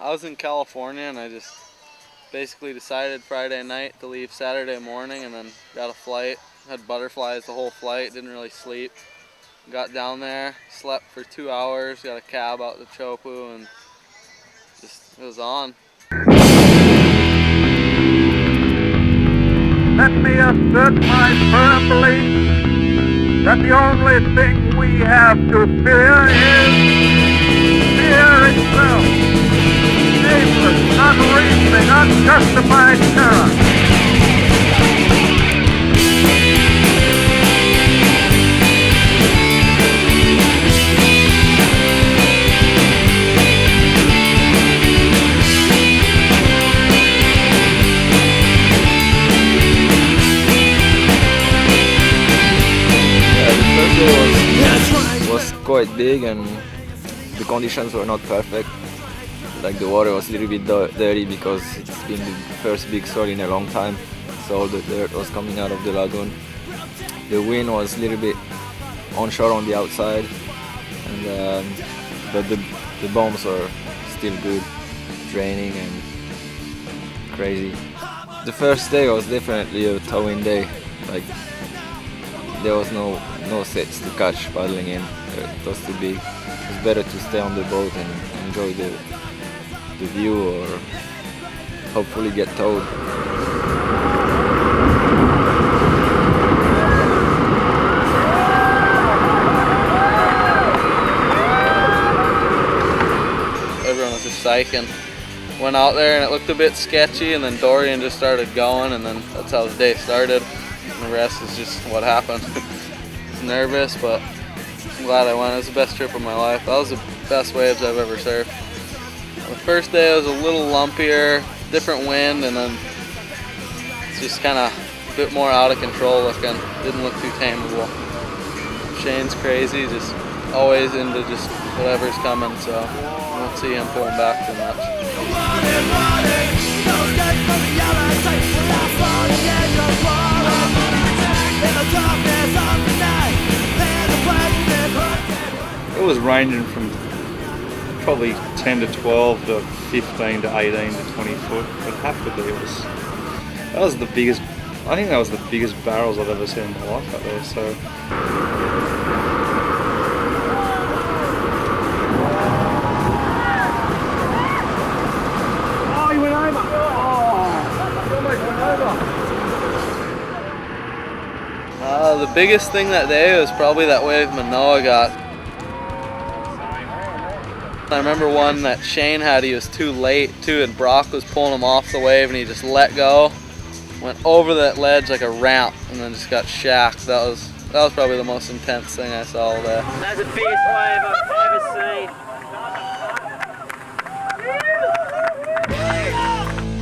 I was in California and I just basically decided Friday night to leave Saturday morning, and then got a flight. Had butterflies the whole flight, didn't really sleep. Got down there, slept for 2 hours, got a cab out to Teahupo'o, and just, it was on. Let me assert my firm belief that the only thing we have to fear is fear itself. Nameless, unreasoning, unjustified terror. Was quite big and the conditions were not perfect. Like the water was a little bit dirty because it's been the first big swell in a long time, so all the dirt was coming out of the lagoon. The wind was a little bit onshore on the outside, and but the bombs were still good, draining and crazy. The first day was definitely a towing day. Like there was no sets to catch paddling in. It was too big. It was better to stay on the boat and enjoy the view, or hopefully get towed. Everyone was just psyching. Went out there and it looked a bit sketchy, and then Dorian just started going, and then that's how the day started. And the rest is just what happened. I was nervous, but I'm glad I went. It was the best trip of my life. That was the best waves I've ever surfed. The first day was a little lumpier, different wind, and then it's just kind of a bit more out of control looking. Didn't look too tameable. Shane's crazy, just always into just whatever's coming, so I won't see him pulling back too much. It was ranging from probably 10 to 12 to 15 to 18 to 20 foot. It'd have to be. That was the biggest. I think that was the biggest barrels I've ever seen in my life out there. So. Oh, he went over. Oh, he almost went over. The biggest thing that day was probably that wave Manoa got. I remember one that Shane had, he was too late too, and Brook was pulling him off the wave, and he just let go, went over that ledge like a ramp, and then just got shacked. That was probably the most intense thing I saw all day. That's the biggest wave I've ever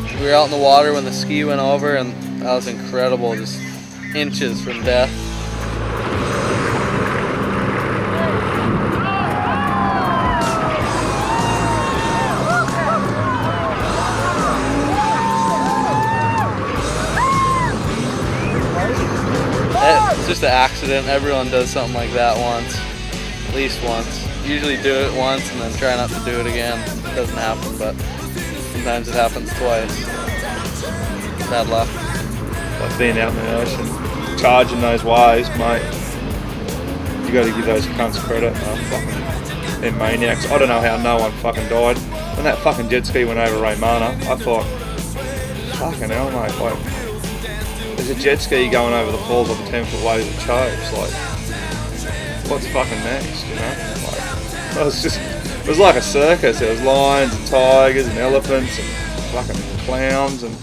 seen. We were out in the water when the ski went over, and that was incredible, just inches from death. It's just an accident. Everyone does something like that once, at least once. Usually do it once and then try not to do it again. It doesn't happen, but sometimes it happens twice. Bad luck. Like being out in the ocean, charging those waves, mate. You got to give those cunts credit. They're maniacs. I don't know how no one fucking died. When that fucking jet ski went over Raimana, I thought, fucking hell, mate. Like, there's a jet ski going over the falls of the 10-foot waves at Choves. Like, what's fucking next, you know? Like, it was like a circus. There was lions and tigers and elephants and fucking clowns, and it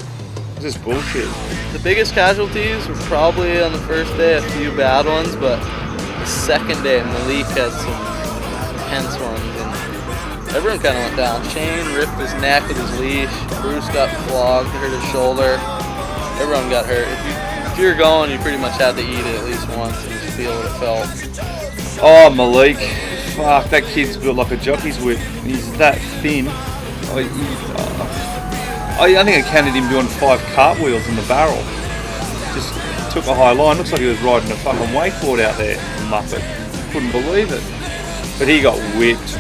was just bullshit. The biggest casualties were probably on the first day, a few bad ones, but the second day, Malik had some intense ones, and everyone kind of went down. Shane ripped his neck with his leash, Bruce got flogged, hurt his shoulder. Everyone got hurt. If you were going, you pretty much had to eat it at least once and just feel what it felt. Oh, Malik. Fuck, that kid's built like a jockey's whip. He's that thin. I think I counted him doing 5 cartwheels in the barrel. Just took a high line. Looks like he was riding a fucking wakeboard out there. Muppet. Couldn't believe it. But he got whipped.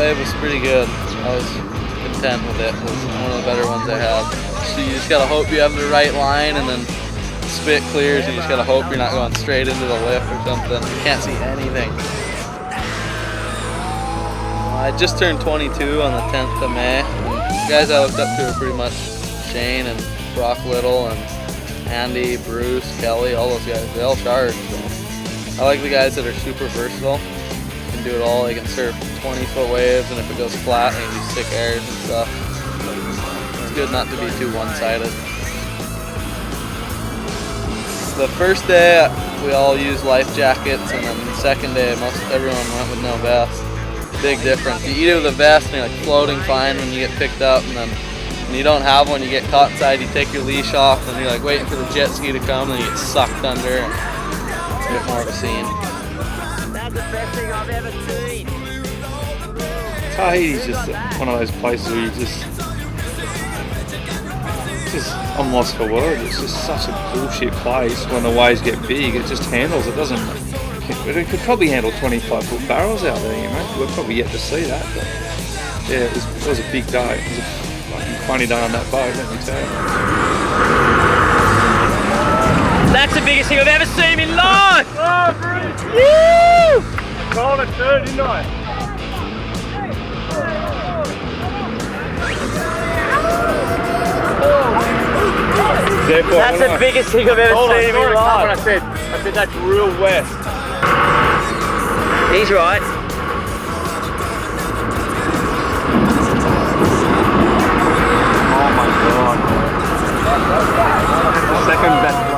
wave was pretty good. I was content with it. It was one of the better ones I had. So you just gotta hope you have the right line, and then spit clears, and you just gotta hope you're not going straight into the lip or something. You can't see anything. I just turned 22 on the 10th of May. And the guys I looked up to were pretty much Shane and Brock Little and Andy, Bruce, Kelly, all those guys. They all charge. So I like the guys that are super versatile. Can do it all. They can surf 20-foot waves, and if it goes flat, they can do sick airs and stuff. It's good not to be too one-sided. The first day we all used life jackets, and then the second day everyone went with no vest. Big difference. You eat it with a vest and you're like floating fine when you get picked up, and then when you don't have one, you get caught inside, you take your leash off, and you're like waiting for the jet ski to come, and you get sucked under, and it's a bit more of a scene. That's the best thing I've ever seen. Tahiti's just one of those places where you just I'm lost for words. It's just such a bullshit place. When the waves get big, it just handles. It doesn't. It could probably handle 25-foot barrels out there, you know. We're probably yet to see that, but yeah, it was a big day. It was a fucking funny day on that boat, let me tell you. That's the biggest thing I've ever seen in life! Oh, Bruce! Woo! Called it too, didn't I? That's the biggest thing I've ever seen in my life. I said that's real west. He's right. Oh my god. Second best